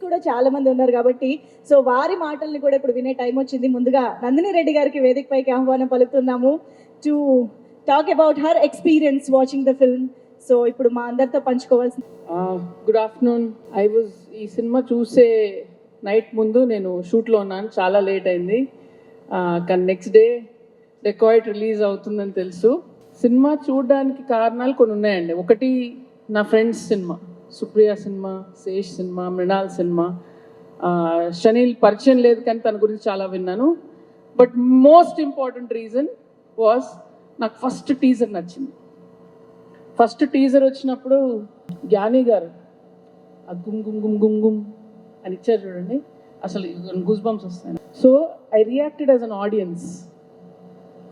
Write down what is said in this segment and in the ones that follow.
కూడా చాలా మంది ఉన్నారు కాబట్టి సో వారి మాటల్ని కూడా ఇప్పుడు వినే టైం వచ్చింది. ముందుగా నందిని రెడ్డి గారికి వేదికపైకి ఆహ్వానం పలుకుతున్నాము to talk about her experience watching the film. So ఇప్పుడు మా అందరితో పంచుకోవాల్సింది. Good afternoon. ఈ సినిమా చూసే నైట్ ముందు నేను షూట్లో ఉన్నాను, చాలా లేట్ అయింది. కానీ నెక్స్ట్ డే డెకాయిట్ రిలీజ్ అవుతుందని తెలుసు. సినిమా చూడడానికి కారణాలు కొన్ని ఉన్నాయండి. ఒకటి, నా friends cinema, Supriya cinema, Sesh cinema, Mrunal cinema. Shaneil పరిచయం లేదు కానీ తన గురించి చాలా విన్నాను. But most important reason was నాకు ఫస్ట్ టీజర్ నచ్చింది. ఫస్ట్ టీజర్ వచ్చినప్పుడు జ్ఞాని గారు ఆ గుమ్ గుమ్ గుమ్ గుమ్ గుమ్ అని ఇచ్చారు చూడండి, అసలు గూస్ బంప్స్ వస్తాయి. So I reacted as an audience.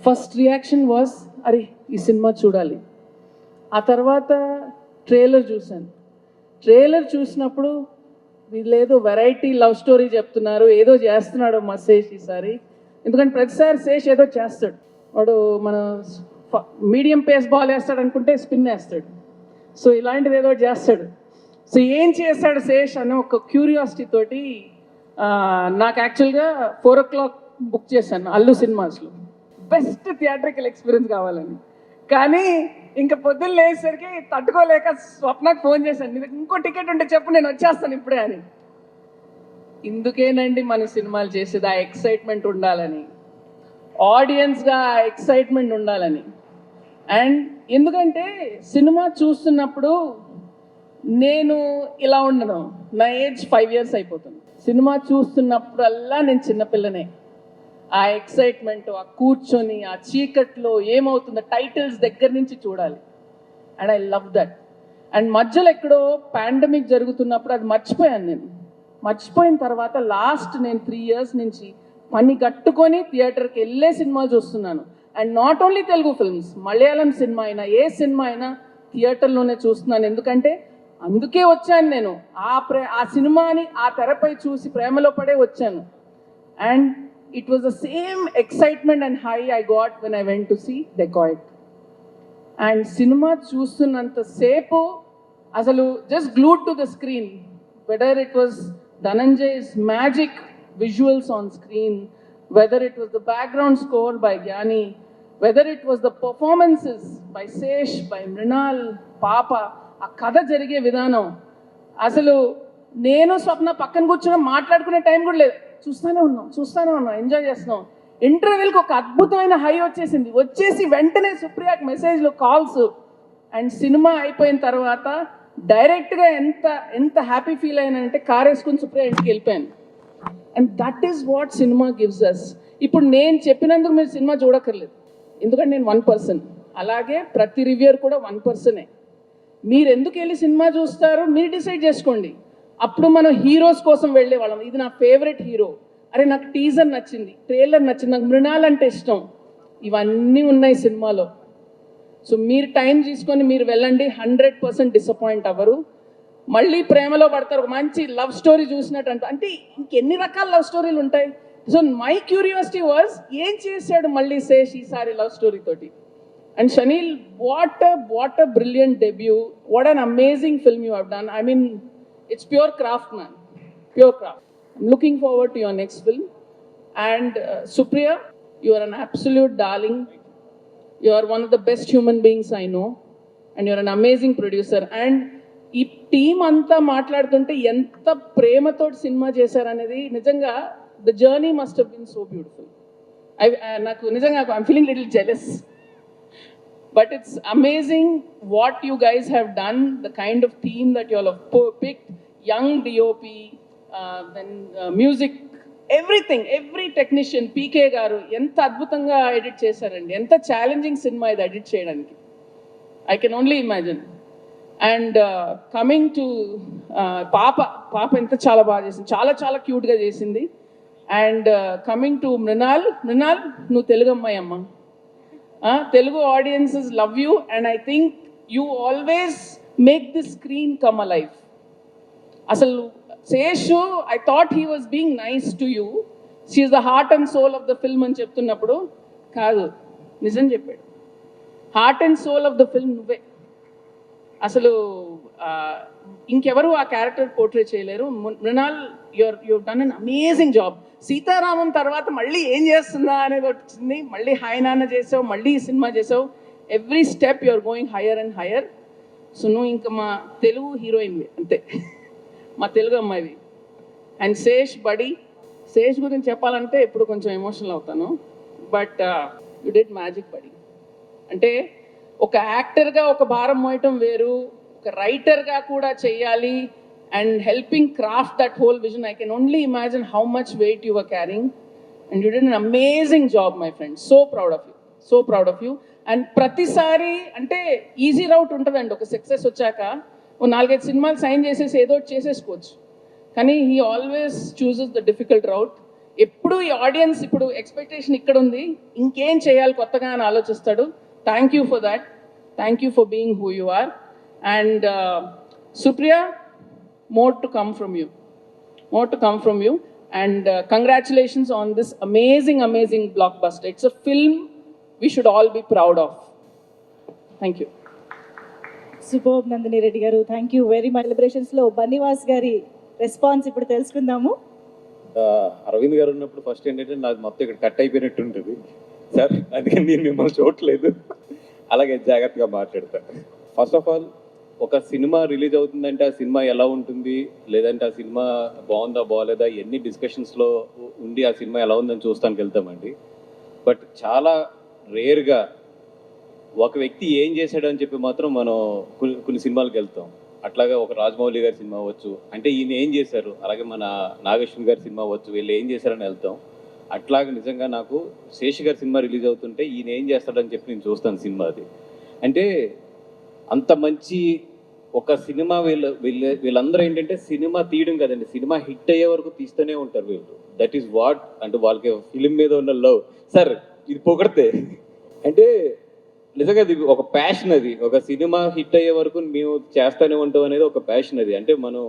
First reaction was అరే ఈ సినిమా చూడాలి. ఆ తర్వాత ట్రైలర్ చూశాను. ట్రైలర్ చూసినప్పుడు వీళ్ళేదో వెరైటీ లవ్ స్టోరీ చెప్తున్నారు, ఏదో చేస్తున్నాడు మా శేష్ ఈసారి. ఎందుకంటే ప్రతిసారి శేష్ ఏదో చేస్తాడు. వాడు మన మీడియం పేస్ బాల్ వేస్తాడు అనుకుంటే స్పిన్ వేస్తాడు. సో ఇలాంటిది ఏదో చేస్తాడు. సో ఏం చేస్తాడు శేష్ అనే ఒక క్యూరియాసిటీ తోటి నాకు యాక్చువల్గా 4 o'clock బుక్ చేశాను అల్లు సినిమాస్లో, బెస్ట్ థియేట్రికల్ ఎక్స్పీరియన్స్ కావాలని. కానీ ఇంకా పొద్దున్న లేచేసరికి తట్టుకోలేక స్వప్నకు ఫోన్ చేశాను, ఇంకో టికెట్ ఉంటే చెప్పు నేను వచ్చేస్తాను ఇప్పుడే అని. ఇందుకేనండి మన సినిమాలు చేసేది, ఆ ఎక్సైట్మెంట్ ఉండాలని, ఆడియన్స్గా ఆ ఎక్సైట్మెంట్ ఉండాలని. అండ్ ఎందుకంటే సినిమా చూస్తున్నప్పుడు నేను ఇలా ఉండను, నా ఏజ్ 5 years అయిపోతుంది. సినిమా చూస్తున్నప్పుడల్లా నేను చిన్నపిల్లనే. ఆ ఎక్సైట్మెంట్, ఆ కూర్చొని ఆ చీకట్లో ఏమవుతుందో టైటిల్స్ దగ్గర నుంచి చూడాలి. And I love that. And మధ్యలో ఎక్కడో పాండమిక్ జరుగుతున్నప్పుడు అది మర్చిపోయాను నేను. మర్చిపోయిన తర్వాత లాస్ట్ నేను 3 years నుంచి పని కట్టుకొని థియేటర్కి వెళ్ళే సినిమాలు చూస్తున్నాను. And not only Telugu films, Malayalam cinema అయినా ఏ సినిమా అయినా థియేటర్లోనే చూస్తున్నాను. ఎందుకంటే అందుకే వచ్చాను నేను, ఆ సినిమాని ఆ తెరపై చూసి ప్రేమలో పడే వచ్చాను. And it was the same excitement and high I got when I went to see Dacoit. And cinema చూస్తున్నంత సేపు అసలు just glued to the screen, whether it was Dhananjay's magic visuals on screen, whether it was the background score by Gyani, whether it was the performances by Sesh, by Mrinal, Papa, ఆ కథ జరిగే విధానం. అసలు నేను స్వప్న పక్కన కూర్చొని మాట్లాడుకునే time కూడా లేదు, చూస్తూనే ఉన్నాం, ఎంజాయ్ చేస్తున్నాం. ఇంటర్వ్యూకి ఒక అద్భుతమైన హై వచ్చేసి వెంటనే సుప్రియాకి మెసేజ్లు, కాల్స్. అండ్ సినిమా అయిపోయిన తర్వాత డైరెక్ట్గా ఎంత హ్యాపీ ఫీల్ అయినానంటే కార్ వేసుకుని సుప్రియ ఇంటికి వెళ్ళిపోయాను. And that is what cinema gives us. ఇప్పుడు నేను చెప్పినందుకు మీరు సినిమా చూడక్కర్లేదు, ఎందుకంటే నేను 1%. అలాగే ప్రతి రివ్యూర్ కూడా 1%. మీరు ఎందుకు వెళ్ళి సినిమా చూస్తారో మీరు డిసైడ్ చేసుకోండి. అప్పుడు మనం హీరోస్ కోసం వెళ్ళేవాళ్ళం, ఇది నా ఫేవరెట్ హీరో, అరే నాకు టీజర్ నచ్చింది, ట్రైలర్ నచ్చింది, నాకు మృణాల్ అంటే ఇష్టం, ఇవన్నీ ఉన్నాయి సినిమాలో. సో మీరు టైం తీసుకొని మీరు వెళ్ళండి, 100% డిసప్పాయింట్ అవ్వరు. మళ్ళీ ప్రేమలో పడతారు. ఒక మంచి లవ్ స్టోరీ చూసినట్టు అంటే ఇంకెన్ని రకాల లవ్ స్టోరీలు ఉంటాయి. సో మై క్యూరియాసిటీ వాజ్ ఏం చేశాడు మళ్ళీ శేష్ ఈసారి లవ్ స్టోరీ తోటి. And chenille, what a brilliant debut, what an amazing film you have done. I mean, it's pure craft, man, pure craft. I'm looking forward to your next film. And Supriya, you are an absolute darling. You are one of the best human beings I know, and you're an amazing producer. And ఈ team అంతా మాట్లాడుతుంటే ఎంత ప్రేమతో cinema చేశారనేది నిజంగా the journey must have been so beautiful. నాకు నిజంగా I'm feeling little jealous. But it's amazing what you guys have done, the kind of theme that you all have picked, young DOP, then music, everything, every technician, PK garu, enta adbhutanga edit chesarandi, enta challenging cinema idi edit cheyadaniki. I can only imagine. And coming to Papa enta chaala baga chesindi, chaala cute ga chesindi. And coming to Mrinal, nu Telugu ammayi amma. Telugu audiences love you, and I think you always make the screen come alive. Asalu Seshu, I thought he was being nice to you. She is the heart and soul of the film అని చెప్తున్నప్పుడు కాదు, నిజం చెప్పాడు. Heart and soul of the film నువ్వే. అసలు ఇంకెవరు ఆ character portray చేయలేరు. Mrunal, your done an amazing job. Sita Ramam తర్వాత మళ్ళీ ఏం చేస్తుందా అనేది వచ్చింది. మళ్ళీ హాయ్ నాన్న చేసావు, మళ్ళీ ఈ సినిమా చేసావు. Every step your going higher and higher. So నువ్వు ఇంకా మా తెలుగు హీరోయిన్వి అంతే, మా తెలుగు అమ్మాయివి. అండ్ శేష్ బడి, శేష్ గురించి చెప్పాలంటే ఇప్పుడు కొంచెం ఎమోషనల్ అవుతాను. బట్ యు డిడ్ మ్యాజిక్ బడి. అంటే ఒక యాక్టర్గా ఒక భారం మోయటం వేరు, ఒక రైటర్గా కూడా చెయ్యాలి. And helping craft that whole vision. I can only imagine how much weight you were carrying. And you did an amazing job my friend. So proud of you, so proud of you. And ప్రతిసారి అంటే easy రౌట్ ఉంటుందండి. ఒక success వచ్చాక ఓ 4-5 సినిమాలు sign చేసేసి ఏదో ఒకటి చేసేసుకోవచ్చు. కానీ he always chooses the difficult route. ఎప్పుడు ఈ ఆడియన్స్ ఇప్పుడు ఎక్స్పెక్టేషన్ ఇక్కడ ఉంది, ఇంకేం చేయాలి కొత్తగా అని ఆలోచిస్తాడు. Thank you for that. Thank you for being who you are. And Supriya, more to come from you, more to come from you. And congratulations on this amazing blockbuster. It's a film we should all be proud of. Thank you. Super Nandini Reddy గారు, thank you very much. సెలబ్రేషన్స్లో Bunny Vas గారి response ఇప్పుడు తెలుసుకుందాము. అరవింద్ గారు ఉన్నప్పుడు first ఏంటంటే నాది మొత్తం ఇక్కడ కట్ అయిపోయినట్టు ఉంటుంది సార్, అందుకని నేను మిమ్మల్ని చూడట్లేదు, అలాగే జాగ్రత్తగా మాట్లాడతాను. ఫస్ట్ ఆఫ్ ఆల్, ఒక సినిమా రిలీజ్ అవుతుందంటే ఆ సినిమా ఎలా ఉంటుంది, లేదంటే ఆ సినిమా బాగుందా బాగోలేదా ఎన్ని డిస్కషన్స్లో ఉండి ఆ సినిమా ఎలా ఉందని చూస్తానికి వెళ్తామండి. బట్ చాలా రేర్గా ఒక వ్యక్తి ఏం చేశాడు అని చెప్పి మాత్రం మనం కొన్ని సినిమాలకు వెళ్తాం. అట్లాగే ఒక రాజమౌళి గారి సినిమా అవ్వచ్చు, అంటే ఈయన ఏం చేశారు, అలాగే మన నాగేశ్వర గారి సినిమా అవ్వచ్చు, వీళ్ళు ఏం చేశారని వెళ్తాం. అట్లాగే నిజంగా నాకు శేష్ గారి సినిమా రిలీజ్ అవుతుంటే ఈయన ఏం చేస్తాడని చెప్పి నేను చూస్తాను సినిమా. అది అంటే అంత మంచి ఒక సినిమా. వీళ్ళందరూ ఏంటంటే సినిమా తీయడం కదండి, సినిమా హిట్ అయ్యే వరకు తీస్తూనే ఉంటారు వీళ్ళు. దట్ ఈస్ వాట్, అంటే వాళ్ళకి ఫిలిం మీద ఉన్న లవ్. సార్ ఇది పొగడితే అంటే నిజంగా అది ఒక ప్యాషన్. అది ఒక సినిమా హిట్ అయ్యే వరకు మేము చేస్తూనే ఉంటాం అనేది ఒక ప్యాషన్. అది అంటే మనం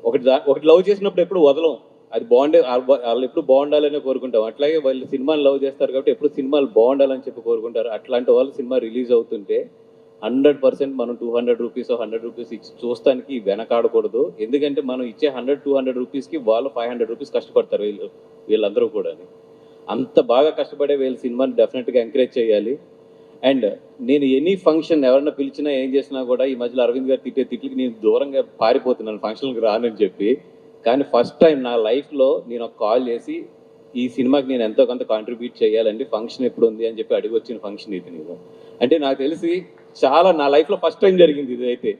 ఒకటి లవ్ చేసినప్పుడు ఎప్పుడు వదలం, అది వాళ్ళు ఎప్పుడు బాగుండాలని కోరుకుంటాం. అట్లాగే వాళ్ళు సినిమాలు లవ్ చేస్తారు కాబట్టి ఎప్పుడు సినిమాలు బాగుండాలని చెప్పి కోరుకుంటారు. అట్లాంటి వాళ్ళు సినిమా రిలీజ్ అవుతుంటే 100% మనం 200 రూపీస్ 100 రూపీస్ ఇచ్చి చూస్తానికి వెనకాడకూడదు. ఎందుకంటే మనం ఇచ్చే 100-200 రూపీస్కి వాళ్ళు 500 రూపీస్ కష్టపడతారు వీళ్ళందరూ కూడా. అంత బాగా కష్టపడే వీళ్ళ సినిమాని డెఫినెట్గా ఎంకరేజ్ చేయాలి. అండ్ నేను ఎనీ ఫంక్షన్ ఎవరైనా పిలిచినా ఏం చేసినా కూడా ఈ మధ్యలో అరవింద్ గారు తిట్లకి నేను దూరంగా పారిపోతున్నాను ఫంక్షన్కి రానని చెప్పి. కానీ ఫస్ట్ టైం నా లైఫ్లో నేను ఒక కాల్ చేసి ఈ సినిమాకి నేను ఎంతో కొంత కాంట్రిబ్యూట్ చేయాలండి, ఫంక్షన్ ఎప్పుడు ఉంది అని చెప్పి అడిగి వచ్చిన ఫంక్షన్ ఇది. నేను అంటే నాకు తెలిసి చాలా నా లైఫ్లో ఫస్ట్ టైం జరిగింది ఇది అయితే.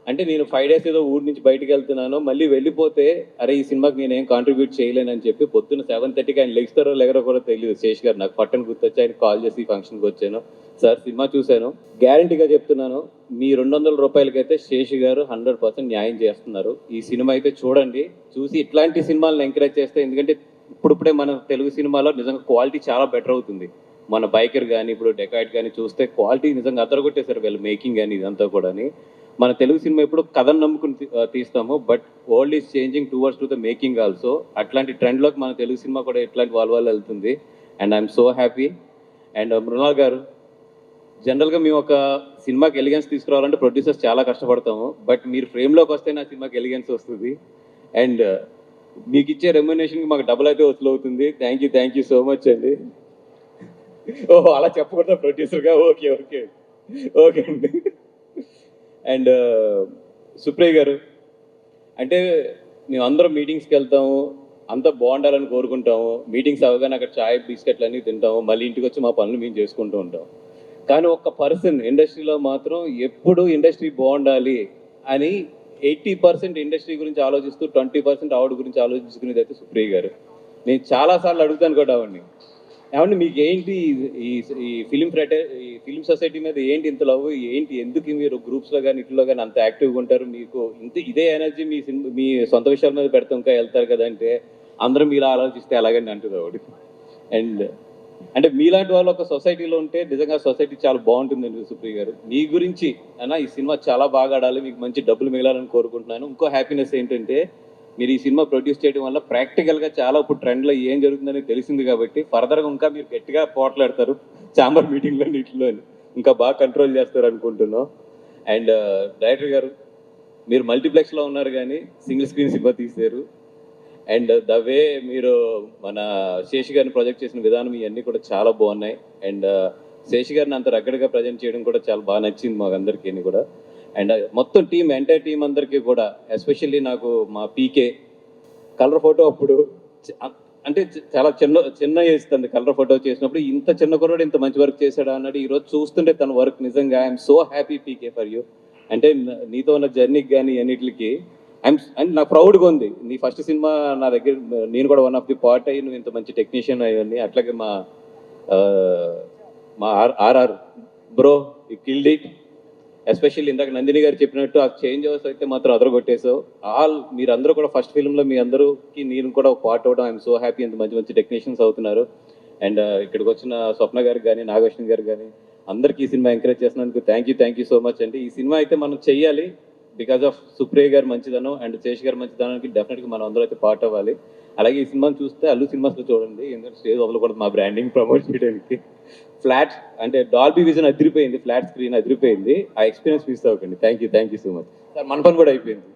అంటే నేను 5 days ఏదో ఊరి నుంచి బయటకు వెళ్తున్నాను, మళ్ళీ వెళ్ళిపోతే అరే ఈ సినిమాకి నేను ఏం కాంట్రిబ్యూట్ చేయలేనని చెప్పి పొద్దున్న 7:30కి ఆయన లెగిస్తారో లెగరో కూడా తెలియదు. శేష్ గారు నాకు పట్టణ గుర్తొచ్చి ఆయన కాల్ చేసి ఈ ఫంక్షన్కి వచ్చాను. సార్ సినిమా చూశాను, గ్యారంటీగా చెప్తున్నాను మీ 200 రూపాయలకైతే శేష్ గారు 100% న్యాయం చేస్తున్నారు. ఈ సినిమా అయితే చూడండి, చూసి ఇట్లాంటి సినిమాలను ఎంకరేజ్ చేస్తే, ఎందుకంటే ఇప్పుడిప్పుడే మన తెలుగు సినిమాలో నిజంగా క్వాలిటీ చాలా బెటర్ అవుతుంది. మన బైకర్ కానీ ఇప్పుడు డెకాయిట్ కానీ చూస్తే క్వాలిటీ నిజంగా అదరగొట్టేశారు వీళ్ళు మేకింగ్ కానీ ఇదంతా కూడా. మన తెలుగు సినిమా ఇప్పుడు కథను నమ్ముకుని తీస్తాము, but world is changing towards to the making also. అట్లాంటి ట్రెండ్లోకి మన తెలుగు సినిమా కూడా ఇట్లాంటి వాళ్ళు వెళ్తుంది. And I'm so happy. And Mrunal గారు, జనరల్గా మేము ఒక సినిమాకి ఎలిగెన్స్ తీసుకురావాలంటే ప్రొడ్యూసర్స్ చాలా కష్టపడతాము, బట్ మీరు ఫ్రేమ్లోకి వస్తే నా సినిమాకి ఎలిగెన్స్ వస్తుంది. అండ్ మీకు ఇచ్చే రెమ్యునరేషన్కి మాకు డబుల్ అయితే వసూలు అవుతుంది. థ్యాంక్ యూ సో మచ్ అండి. ఓహో అలా చెప్పకూడదా ప్రొడ్యూసర్గా? ఓకే ఓకే ఓకే అండి. అండ్ సుప్రియ గారు, అంటే మేము అందరం మీటింగ్స్కి వెళ్తాము, అంతా బాగుండాలని కోరుకుంటాము. మీటింగ్స్ అవగానే అక్కడ చాయ్ బిస్కెట్లు అన్నీ తింటాము, మళ్ళీ ఇంటికి వచ్చి మా పనులు మేము చేసుకుంటూ ఉంటాం. కానీ ఒక్క పర్సన్ ఇండస్ట్రీలో మాత్రం ఎప్పుడు ఇండస్ట్రీ బాగుండాలి అని 80% ఇండస్ట్రీ గురించి ఆలోచిస్తూ 20% ఆవిడ గురించి ఆలోచించుకునేది అయితే సుప్రియ గారు. నేను చాలాసార్లు అడుగుతాను కూడా ఆవిడని, ఏమంటే మీకు ఏంటి ఈ ఫిలిం సొసైటీ మీద ఏంటి ఇంత లవ్, ఏంటి ఎందుకు మీరు గ్రూప్స్లో కానీ ఇట్లో కానీ అంత యాక్టివ్గా ఉంటారు, మీకు ఇదే ఎనర్జీ మీ సొంత విషయాల మీద పెడితే ఇంకా వెళ్తారు కదా అంటే, అందరం మీలా ఆలోచిస్తే ఎలాగండి అంటుంది ఆవిడ. అండ్ అంటే మీలాంటి వాళ్ళు ఒక సొసైటీలో ఉంటే నిజంగా సొసైటీ చాలా బాగుంటుందండి. సుప్రియ గారు, మీ గురించి అన్నా ఈ సినిమా చాలా బాగా ఆడాలి, మీకు మంచి డబ్బులు మిగలాలని కోరుకుంటున్నాను. ఇంకో హ్యాపీనెస్ ఏంటంటే మీరు ఈ సినిమా ప్రొడ్యూస్ చేయడం వల్ల ప్రాక్టికల్గా చాలా ఇప్పుడు ట్రెండ్లో ఏం జరుగుతుందని తెలిసింది కాబట్టి ఫర్దర్గా ఇంకా మీరు గట్టిగా పోట్లాడతారు ఛాంబర్ మీటింగ్లో నీటిలో, ఇంకా బాగా కంట్రోల్ చేస్తారు అనుకుంటున్నాం. అండ్ డైరెక్టర్ గారు, మీరు మల్టీప్లెక్స్లో ఉన్నారు కానీ సింగిల్ స్క్రీన్ సినిమా తీశారు. అండ్ ద వే మీరు మన శేషి గారిని ప్రొజెక్ట్ చేసిన విధానం ఇవన్నీ కూడా చాలా బాగున్నాయి. అండ్ శేషి గారిని అంత రగ్గడగా ప్రజెంట్ చేయడం కూడా చాలా బాగా నచ్చింది మాకు అందరికీ కూడా. అండ్ మొత్తం టీం, ఎంటైర్ టీం అందరికీ కూడా, ఎస్పెషల్లీ నాకు మా పీకే కలర్ ఫోటో అప్పుడు అంటే చాలా చిన్న వేస్తుంది కలర్ ఫోటో చేసినప్పుడు, ఇంత చిన్న కుర్రాడు ఇంత మంచి వర్క్ చేశాడా అన్నట్టు ఈరోజు చూస్తుంటే తన వర్క్ నిజంగా I'm so happy PK for you. అంటే నీతో ఉన్న జర్నీకి కానీ అన్నిటికి అండ్ నాకు ప్రౌడ్గా ఉంది. నీ ఫస్ట్ సినిమా నా దగ్గర, నేను కూడా వన్ ఆఫ్ ది పార్ట్ అయ్యి నువ్వు ఇంత మంచి టెక్నీషియన్ అయ్యి. అట్లాగే మా RR bro, you killed it. Especially ఇందాక నందిని గారు చెప్పినట్టు ఆ చేంజ్ ఓవర్స్ అయితే మాత్రం అదరగొట్టేసావు. మీరందరూ కూడా ఫస్ట్ ఫిల్మ్లో మీ అందరికి నేను కూడా పార్ట్ అవ్వడం ఐఎమ్ సో హ్యాపీ. ఇంత మంచి మంచి టెక్నీషియన్స్ అవుతున్నారు. అండ్ ఇక్కడికి వచ్చిన స్వప్న గారికి కానీ నాగలక్ష్మి గారికి కానీ అందరికీ ఈ సినిమా ఎంకరేజ్ చేసినందుకు థ్యాంక్ యూ సో మచ్ అండి. ఈ సినిమా అయితే మనం చెయ్యాలి బికాజ్ ఆఫ్ సుప్రియ గారి మంచిదనం అండ్ శేష్ గారి మంచిదనానికి డెఫినెట్గా మనం అందరూ అయితే పార్ట్ అవ్వాలి. అలాగే ఈ సినిమాని చూస్తే అల్లు సినిమాస్లో చూడండి, ఎందుకంటే స్టేజ్ వదలకూడదు మా బ్రాండింగ్ ప్రమోట్ చేయడానికి. ఫ్లాట్ అంటే డాల్బీ విజన్ అదిరిపోయింది, ఫ్లాట్ స్క్రీన్ అదిరిపోయింది. ఆ ఎక్స్పీరియన్స్ మిస్ అవ్వకండి. Thank you so much sir. మన పని కూడా అయిపోయింది.